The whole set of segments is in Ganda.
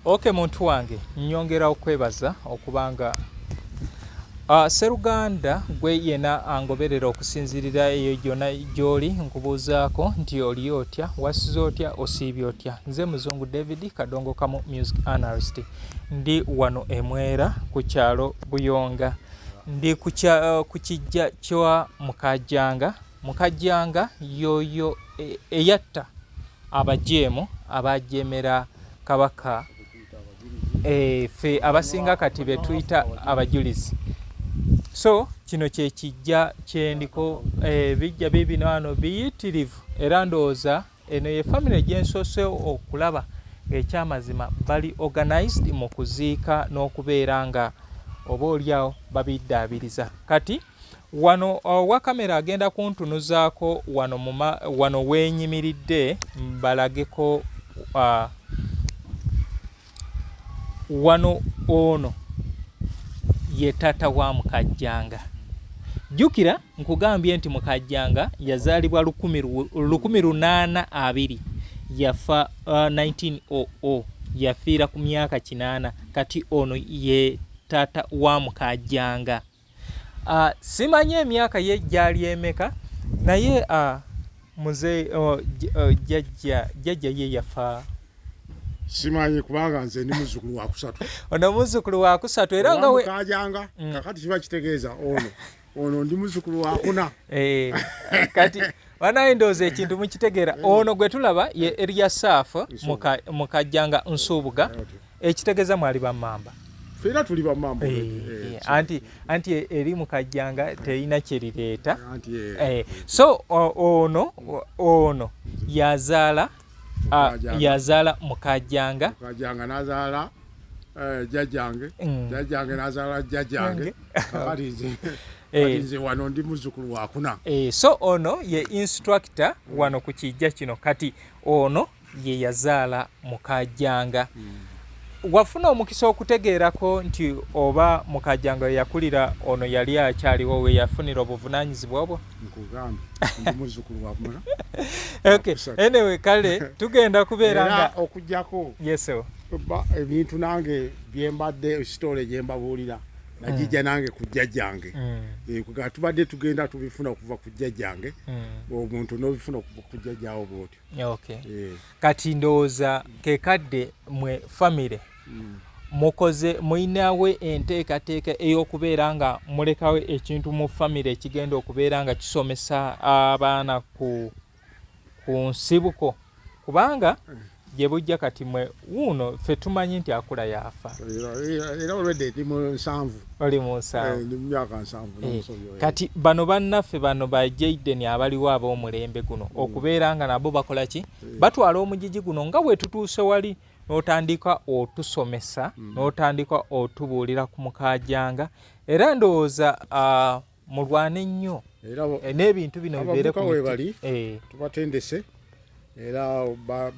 Okay muntu wange nyongera okwebaza okubanga Seruganda gwe yena angoberera okusinzirira eyo gyonna gy'oli nkubuuzaako nti oli otya wasize otya osiibye otya. Nze Muzungu David Kadongo Kamu music analyst ndi wano Emwera ku kyalo Buyonga ndi ku kijja kya Mukajjanga yoyo eyatta abajeemu abajeemera Kabaka fe abasinga kati be tuyita abajulizi. So kino kye kijja kyendiko bijja bibino wano biyitirivu era ndowooza eno ye family gyensoose okulaba ekyamazima bali organized mu kuziika n'okubeera nga oba oliawo babiddaabiriza. Kati wano wa kamera agenda kuntunuzaako wano weenyimiridde mbalageko wano ono ye taata wa Mukajjanga. Jjukira nkugambye nti Mukajjanga yazaalibwa 1820 yafa 1900 yafiira ku myaka 8 kati ono ye taata wa Mukajjanga. Simanye emyaka ye gyali emeka naye muzee jjajja ye yafa simanyi kubanga nze ndi muzzukulu wa kusatu. Ono muzzukulu wa kusatu era nga we Mukajjanga kakati kiba kitegeeza ono ndi muzzukulu wa kuna. Kati banaye ndowooza ekintu mukitegeera ono gwe tulaba ye Eliasaf Mukajjanga Nsubuga ekitegeeza mwali bammamba. Fera tuli bammamba. Anti eri Mukajjanga terina kyerireeta. So ono yazaala Mukajjanga n'azaala jjajjange n'azaala jjajjange kakati nze wano ndi muzzukulu wa kuna. So ono ye instructor wano ku kijja kino kati ono ye yazaala Mukajjanga. Wafuna omukisa okutegeerako nti oba Mukajjanga yakulira ono yali akyaliwo we yafunira obuvunaanyizibwa obwo? Nkugambye ndi muzzukulu wa kuna. Okay. Anyway, kale tugenda kubeera nga okujjako ebintu nange byembadde story gye mbabuulira najijja nange ku jjajjange. Tubadde tugenda tubifuna okuva ku jjajjange omuntu n'obifuna okuva ku jjajjaawo bw'otyo. Okay. Kati ndowooza kekadde mwe family mukoze muyinawe enteekateeka ey'okubeera nga mulekawo ekintu mu family ekigenda okubeera nga kisomesa abaana ku nsibuko kubanga gye bujja kati mwe wuuno ffe tumanyi nti akula yafa. Era olwedde ndi mu 7. Oli mu 7. Ndi mu myaka 7. Kati bano bannaffe bano ba Jaden abaliwo ab'omulembe guno okubeera nga nabo bakola ki batwala omugigi guno nga bwe tutuuse wali n'otandika otusomesa n'otandika otubuulira ku Mukajjanga era ndowooza mulwane nnyo n'ebintu bino bibeere ku webali tubatendese era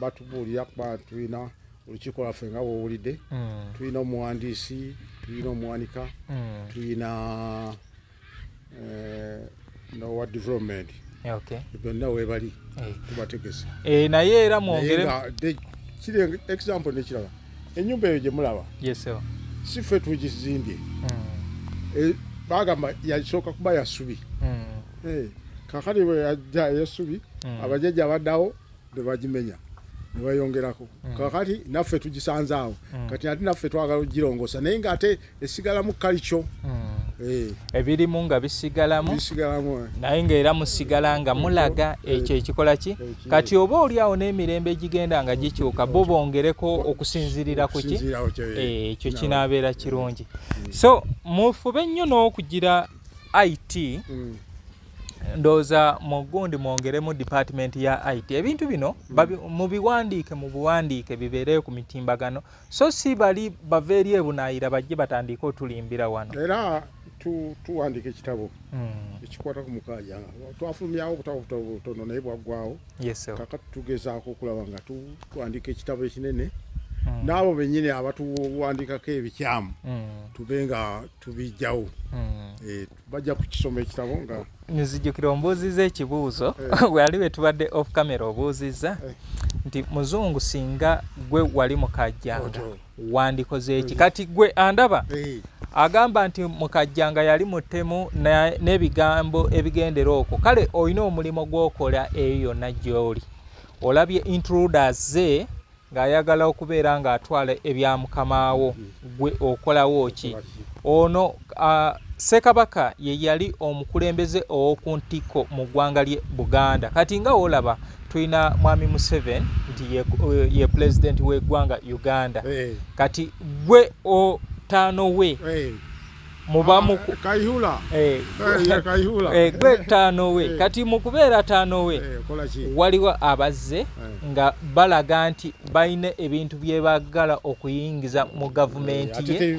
batubuulira kuba tulina olukiiko lwaffe nga bw'owulidde tulina omuwandiisi tulina omuwanika tulina nowa development byonna webali tubategese naye era mwongere kiri example nekirala ennyumba eyo gye mulaba si ffe tugizimbye bagamba yasooka kuba yassubi kakati bwe yajja ey'essubi abajjajja abaddawo ne bagimenya ne bayongerako kakati naffe tugisanze awo kati ate naffe twagala ogirongoosa naye ng'ate esigalamu kalico ebirimu nga bisigalamu naye ng'era musigala nga mulaga ekyo ekikola ki kati oba oliawo n'emirembe egigenda nga gikyuka bo bongereko okusinzirira ku ki ekyo kinaabeera kirungi. So mufube nnyo n'okugira IT ndowooza mu gundi mwongeremu department ya IT. Ebintu bino mubiwandiike bibeereyo ku mitimbagano so si bali bava eri ebunaayira bajje batandike otulimbira wano. Era tuwandiika ekitabo ekikwata ku Mukajjanga twafulumyawo obutabo butono naye bwaggwawo kakati tugezaako okulaba nga tuwandiika ekitabo ekinene n'abo bennyini abatuwandikako ebikyamu tubenga tubijjawo bajja kukisoma ekitabo nga nzijjukira ombuuziza ekibuuzo wali we tubadde off camera obuuzizza nti muzungu singa gwe wali mukajjanga wandikoze eki kati gwe andaba agamba nti mukajjanga yali mutemu n'ebigambo ebigendera okwo kale olina omulimu gw'okola eyo yonna gy'oli olabye intruders ze ng'ayagala okubeera ng'atwala ebya mukamaawo gwe okolawo ki ono Ssekabaka ye yali omukulembeze ow'oku ntikko mu ggwanga lye Buganda kati nga olaba tulina mwami Museveni nti ye president w'eggwanga Uganda kati gwe taano we mubamu Kayihura gwe taano we kati mu kubeera taano we waliwo abazze nga balaga nti balina ebintu bye baagala okuyingiza mu gavumenti ye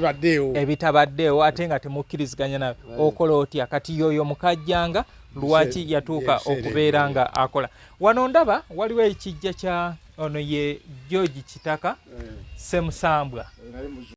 ebitabaddeewo ate nga temukkiriziganya nawe okola otya kati yoyo mukajjanga lwaki yatuuka okubeera nga akola wano ndaba waliwo ekijja kya ono ye George Kitaka Semusambwa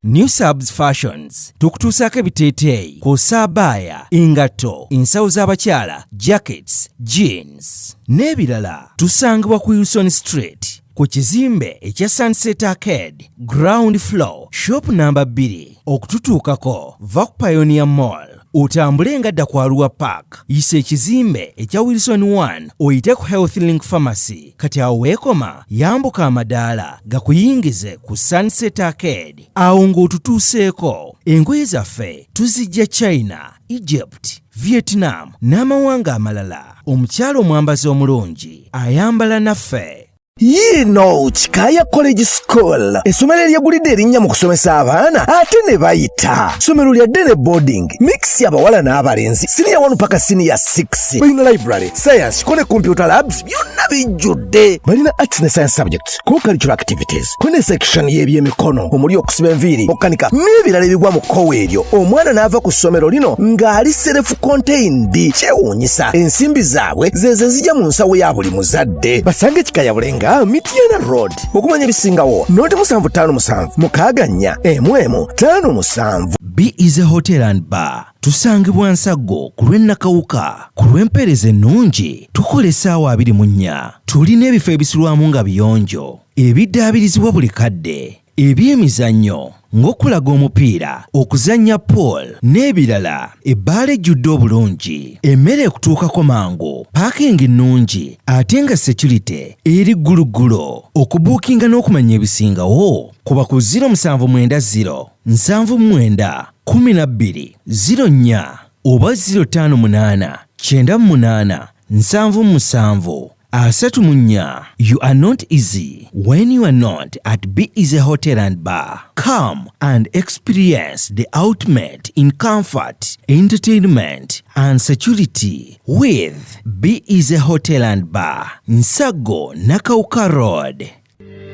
New Subs Fashions tukutuusaako ebiteeteeyi kw'ossa abaya engatto ensawo z'abakyala jackets jeans n'ebirala tusangibwa ku Wilson Street ku kizimbe ekya Sunset Arcade ground floor shop number 2 okututuukako va ku Pioneer Mall otambule ngadda ku Arua Park yisa ekizimbe ekya Wilson 1 oyite ku Health Link Pharmacy kati awo weekoma yambuka amadaala gakuyingize ku Sunset Arcade awo ng'otutuuseeko engoye zaffe tuzijja China, Egypt, Vietnam n'amawanga amalala omukyala omwambazi omulungi ayambala naffe Yino Chikaya College School essomero eryagulidde erinnya mu kusomesa abaana ate ne bayita ssomero lya ddene boarding mix y'abawala n'abalenzi senior 1 paka senior 6 balina library science ko ne computer labs byonna bijjudde balina arts ne science subjects co-curricular activities ko ne section y'ebyemikono omuli okusiba enviiri okukanika n'ebirala ebigwa mu kkowe eryo omwana n'ava ku ssomero lino ng'ali self contained kyewuunyisa ensimbi zaabwe ze zijja mu nsawo ya buli muzadde basange Chikaya Bulenga Mitiana Road okumanya bisingawo noti 757 mukaganya emwemu 57 B is a hotel and bar tusangibwa Nsago ku lw'Ennakawuka ku lw'empeereza ennungi tukola essaawa 24 tulina ebifo ebisulwamu nga biyonjo ebiddaabirizibwa buli kadde ebyemizannyo ng'okulaga omupiira okuzannya pool n'ebirala ebbaala ejjudde obulungi emmere ekutuukako mangu paakingi nnungi ate nga security eri gguluggulo okubuukinga n'okumanya ebisingawo kuba ku 0790 79 12 04 oba 058 98 77 Asatumunya, you are not easy when you are not at B is a hotel and bar. Come and experience the ultimate in comfort, entertainment and security with B is a hotel and bar. Nsago Nakauka Road.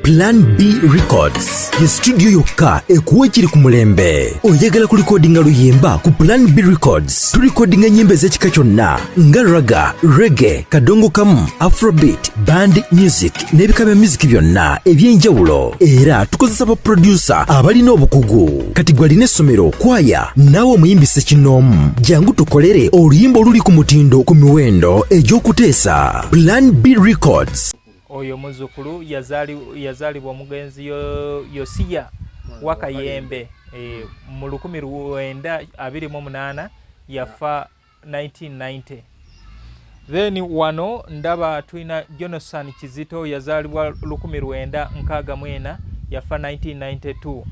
Plan B Records ye studio yokka ekuwa ekiri ku mulembe oyagala ku recordinga luyimba ku Plan B Records tu recordinga nyimbe z'ekika kyonna nga raga, reggae, kadongo kamu, afrobeat, band music n'ebika bya music byonna eby'enjawulo era tukozesa ba producer abalina obukugu kati gwalina essomero kwaya naawe omuyimbise kinoomu jangu tukolere oluyimba oluli ku mutindo ku miwendo egy'okuteesa Plan B Records. Oyo muzukulu yazaalibwa omugenzi Yosiya Wakayembe mu 1928 yafa 1990. Then wano ndaba tulina Jonathan Kizito yazaalibwa 1964 yafa 1992.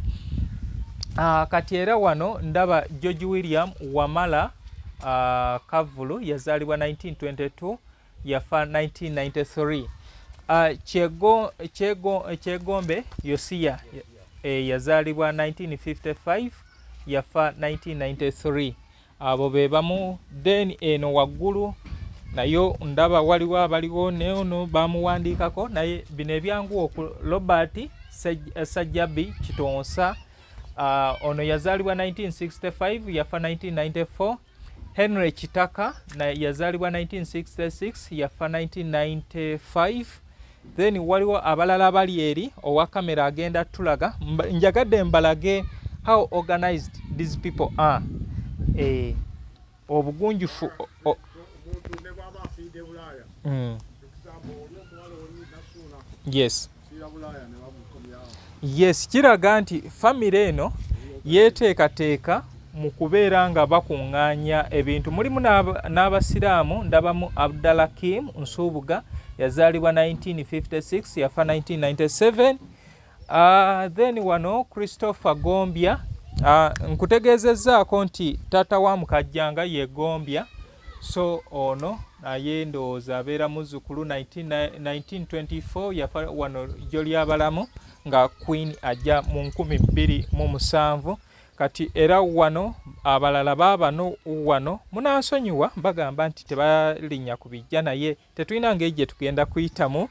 Kati era wano ndaba George William Wamala Kavulu yazaalibwa 1922 yafa 1993. Kyegombe Yosiya yazaalibwa 1955 yafa 1993. Abo be bamu. Then eno waggulu nayo ndaba waliwo abaliwo neono bamuwandiikako naye bino ebyangu Robert Sajjabi Kitonsa ono yazaalibwa 1965 yafa 1994. Henry Kitaka yazaalibwa 1966 yafa 1995. then waliwo abalala bali eri owa kamera agenda tulaga njagadde mbalage how organized these people are. Obugunjufu yes yes kiraga nti family eno yeteekateeka mu kubeera nga bakuŋŋaanya ebintu. Mulimu n'abasiraamu, ndabamu Abdalhakim Nsubuga yazaalibwa 1956 yafa 1997. Then wano Christopher Gombya nkutegeezezzaako nti taata wa mukajjanga ye Gombya, so ono naye ndowooza abeera muzzukulu 1924 yafa wano jjo ly'abalamu nga Queen ajja mu 2007. Kati era wano abalala baabano wano munansonyiwa bagamba nti tebalinnya ku bijja naye tetulina ngeri gye tugenda kuyitamu.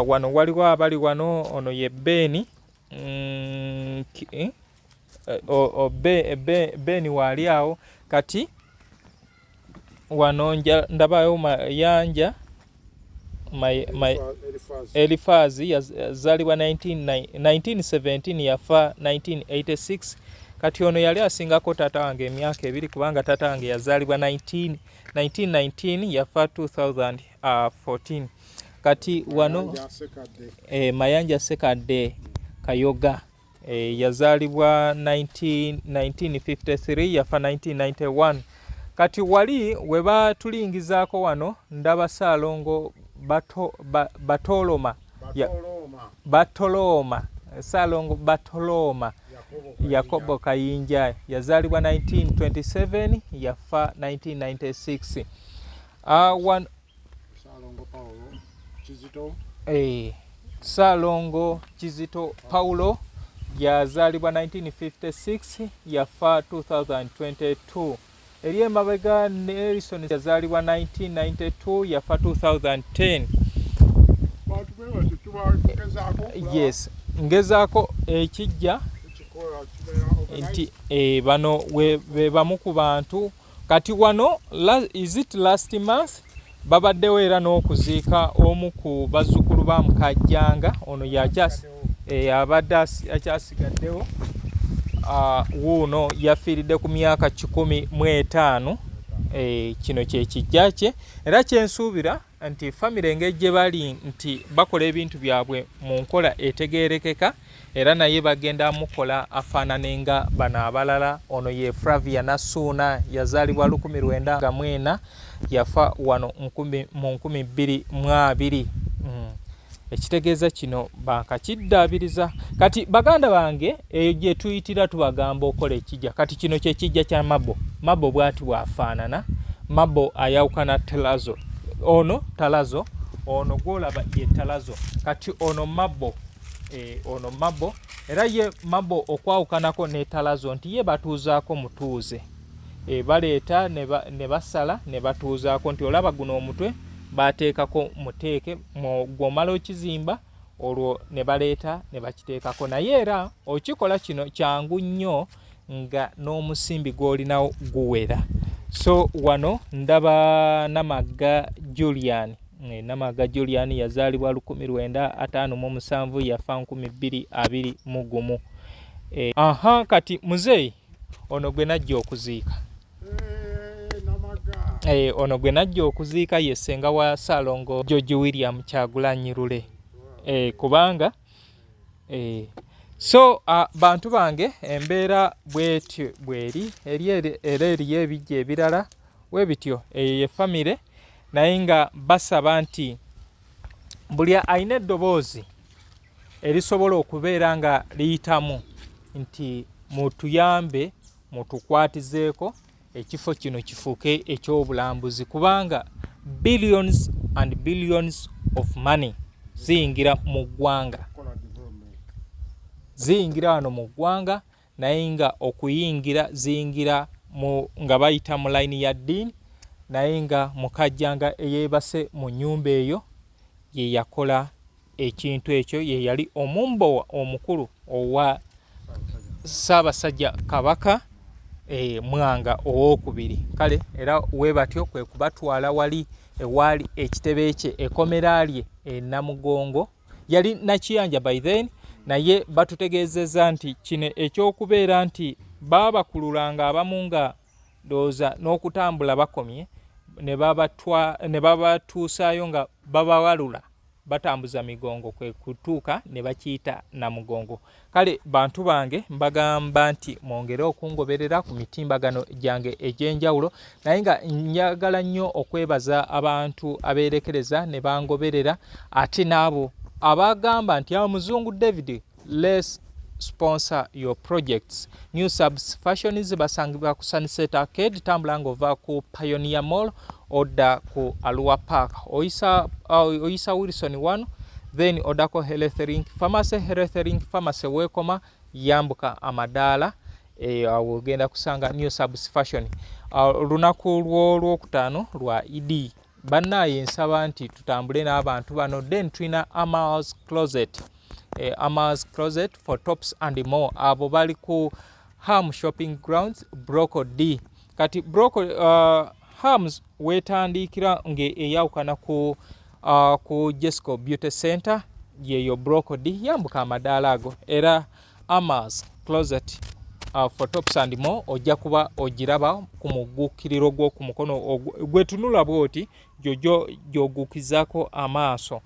Wano waliwo abali wano, ono ye Beni Beni waali awo. Kati wano ndabayo Mayanja Elifazi yazaalibwa 1917 yafa 1986. Kati ono yali asingako taata wange emyaka ebiri kubanga taata wange yazaalibwa 1919 yafa 2014. Kati wano Mayanja Sekadde Kayoga yazaalibwa 1953 yafa 1991. Kati wali we batulingizaako wano ndaba Ssaalongo Batoloma Ssaalongo Batoloma Yakobo Kayinja yazaalibwa 1927 yafa 1996. Ssaalongo Kizito Paulo yazaalibwa 1956 yafa 2022. Eri emabega Nelson yazaalibwa 1992 yafa 2010. Yes, ngezaako ekijja nti bano we bamu ku bantu. Kati wano is it last month babaddewo era n'okuziika omu ku bazzukulu ba mukajjanga ono abadde akyasigaddewo. Wuuno yafiiridde ku myaka 15. Kino kye kijja kye era kyensuubira nti famire engeri gye bali nti bakola ebintu byabwe mu nkola etegeerekeka era naye bagenda mukola afaanane nga bano abalala. Ono ye Flavia Nasuuna yazaalibwa 1904 yafa wano mu 2020. Ekitegeeza kino bakakiddaabiriza. Kati baganda bange eyo gye tuyitira tubagamba okola ekijja. Kati kino kye kijja kya Mabo bw'ati bw'afaanana. Mabo ayawukana Talazo. Ono Talazo, ono gwolaba ye Talazo. Kati ono Mabo era ye Mabo okwawukanako ne Talazo nti ye batuuzaako mutuuze. Baleeta ne basala ne batuuzaako nti olaba guno omutwe bateekako muteeke gw'omala okizimba olwo ne baleeta ne bakiteekako. Naye era okikola kino kyangu nnyo nga n'omusimbi gw'olinawo guwera. So wano ndaba Namagga Julian. Namagga Julian yazaalibwa 1957 yafa 2021. Kati muzeeyi ono gwe najja okuziika. Ono gwe najja okuziika ye ssenga wa Ssaalongo George William Kyagulanyi Lule. Kubanga so bantu bange embeera bwetyo bweri eriyo ebijja ebirala we bityo. Eyo ye famire naye nga basaba nti buli alina eddoboozi erisobola okubeera nga liyitamu nti mutuyambe mutukwatizeeko ekifo kino kifuuke ekyobulambuzi kubanga billions and billions of money ziyingira mu ggwanga. Ziyingira wano mu ggwanga naye nga okuyingira ziyingira nga bayita mu layini ya ddiini naye nga mukajjanga eyeebase mu nnyumba eyo ye yakola ekintu ekyo. Ye yali omumbowa omukulu owa Ssaabasajja Kabaka Mwanga owookubiri. Kale era we batyo kwe kubatwala wali ewali ekitebe kye ekomera lye Namugongo. Yali nakiyanja by then, naye batutegeezezza nti kino ekyokubeera nti babakululanga abamu nga ndowooza n'okutambula bakomye ne babatuusaayo nga babawalula batambuza migongo kwe kutuuka ne bakiyita Namugongo. Kale bantu bange mbagamba nti mwongere okungoberera ku mitimbagano gyange egy'enjawulo, naye nga njagala nnyo okwebaza abantu abeerekereza ne bangoberera ate n'abo abagamba nti Muzungu David, let's sponsor your projects. New Subs Fashions basangibwa ku Sunset Arcade, tambula ng'ova ku Pioneer Mall odda ku Alua Park. Oyisa Wilson 1, then odako Health Link Pharmacy wekoma yambuka amadaala awo ogenda kusanga New Subs Fashion. Lunaku lw'Olwokutaano lwa Idi bannaye nsaba nti tutambule n'abantu bano, then tulina Amar's Closet. Amar's Closet for tops and more. Abo bali ku Ham Shopping Grounds Broco D. Kati Broco Hams wetandikira nge eyawukana ku Jesco Beauty Center yeyo Broco D yambuka amadaala ago. Era Amar's Closet for tops and more ojja kuba ogiraba ku mugukiriro gw'oku mukono gwetunula bwoti gy'ogukizaako amaaso.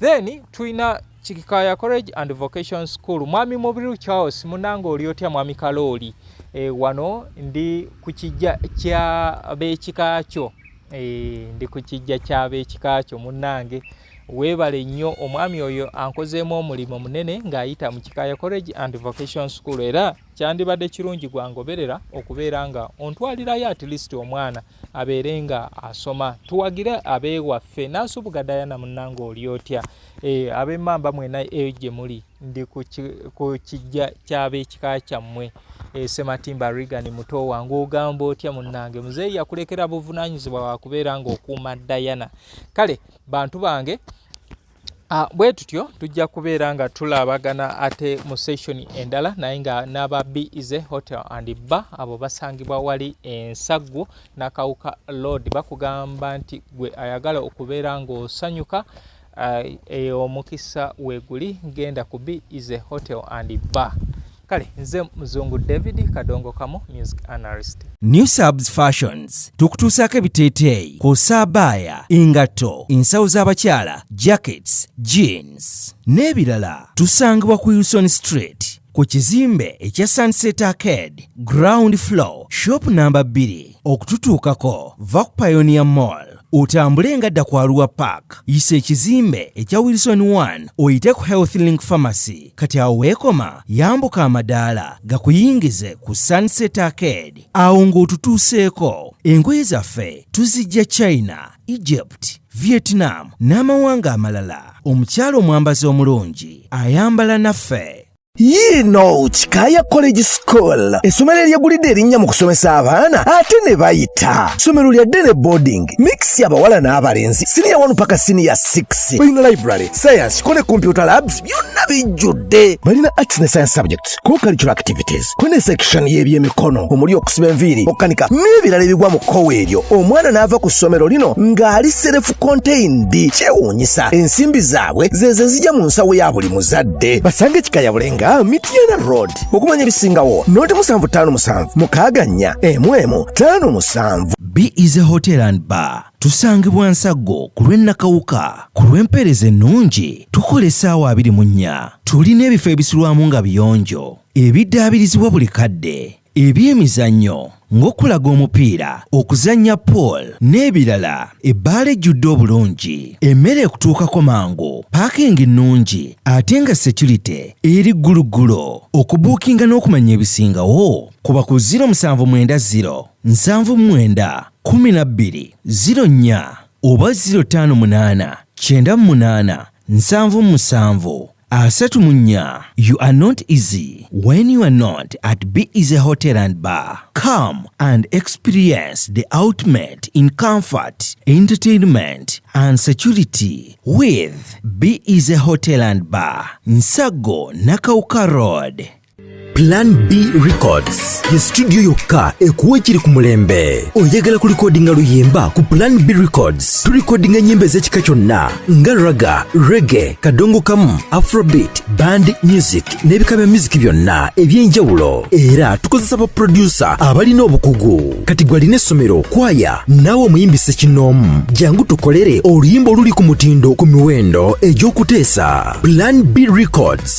Then tulina Chikikaya College and Vocation School. Mwami Mubiru Charles munango oli otya mwami Kaloli. Wano ndi ku kijja kya beekikakyo. Ndi ku kijja kya beekikakyo munnange. Weebale nnyo omwami oyo ankozeemu omulimu munene ng'ayita mu Chikaya College and Vocation School. Era kyandibadde kirungi gwangoberera okubeera nga ontwalirayo at least omwana abeere nga asoma. Tuwagire abeewaffe Nansubuga Diana munnango oli otya. Ab'Emmamba mwena gye muli ndi ku kijja ky'abeekika kyammwe. Sematimba Regan muto wange ogamba otya munnange. Muzeeyi yakulekera buvunaanyizibwa wakubeera ng'okuuma Diana. Kale bantu bange bwe tutyo tujja kubeera nga tulabagana ate mu session endala, naye nga n'aba B-Easy Hotel and Bar abo basangibwa wali Ensaggo Nakawuka Road bakugamba nti gwe ayagala okubeera ng'osanyuka omukisa weeguli genda ku B-Easy Hotel and Bar. Kale nze Muzungu David Kadongo Kamo, music analyst. New Subs Fashions tukutuusaako ebiteeteeyi kosaabaaya, engatto, ensawo z'abakyala, jackets, jeans n'ebirala. Tusangibwa ku Wilson Street ku kizimbe ekya Sunset Arcade ground floor shop number 2. Okututuukako va ku Pioneer Mall otambule nga dda ku Alua Park, yisa ekizimbe ekya Wilson 1 oyite ku Health Link Pharmacy. Kati awo weekoma yambuka amadaala gakuyingize ku Sunset Arcade. Awo ng'otutuuseeko engoye zaffe tuzijja China, Egypt, Vietnam n'amawanga amalala. Omukyala omwambazi omulungi ayambala naffe. Yino Chikaya College School, essomero eryegulidde erinnya mu kusomesa abaana ate ne bayita. Ssomero lya Dene Boarding, mix y'abawala n'abalenzi, senior 1 paka senior 6. Balina library, science, kone computer labs, byonna bijjudde. Balina arts ne science subjects, co-curricular activities, kone section y'ebyemikono, omuli okusiba enviiri, okukanika n'ebirala ebigwa mu kkowe eryo. Omwana n'ava ku ssomero lino ng'ali self-contained. Kyewuunyisa, ensimbi zaabwe ze zijja mu nsawo ya buli muzadde. Basange Chikaya Bulenga Mityana Road. Okumanya ebisingawo noti 757 mukaganya M 57. B-Easy Hotel and Bar tusangibwa Nsaggo ku lw'Ennakawuka. Ku lw'empeereza ennungi tukola essaawa 24. Tulina ebifo ebisulwamu nga biyonjo, ebiddaabirizibwa buli kadde, ebyemizannyo ng'okulaga omupiira, okuzannya pool n'ebirala. Ebbaala ejjudde obulungi, emmere ekutuukako mangu, paakingi nnungi ate nga security eri gguluggulo. Okubuukinga n'okumanya ebisingawo kuba ku 0790 79 12 04 oba 058 98 77 34. You are not easy when you are not at B-Easy Hotel and Bar. Come and experience the ultimate in comfort, entertainment and security with B-Easy Hotel and Bar, Nsaggo Nakawuka Road. Plan B Records ye studio yokka ekuwa ekiri ku mulembe. Oyagala ku recordinga luyimba ku Plan B Records tu recordinga nyimba ez'ekika kyonna nga raga, reggae, kadongo kamu, afrobeat, band music n'ebika bya music byonna ebyenjawulo. Era tukozesa ba producer abalina obukugu. Kati gwalina essomero kwaya naawe omuyimbise kinoomu jangu tukolere oluyimba oluli ku mutindo ku miwendo egy'okuteesa. Plan B Records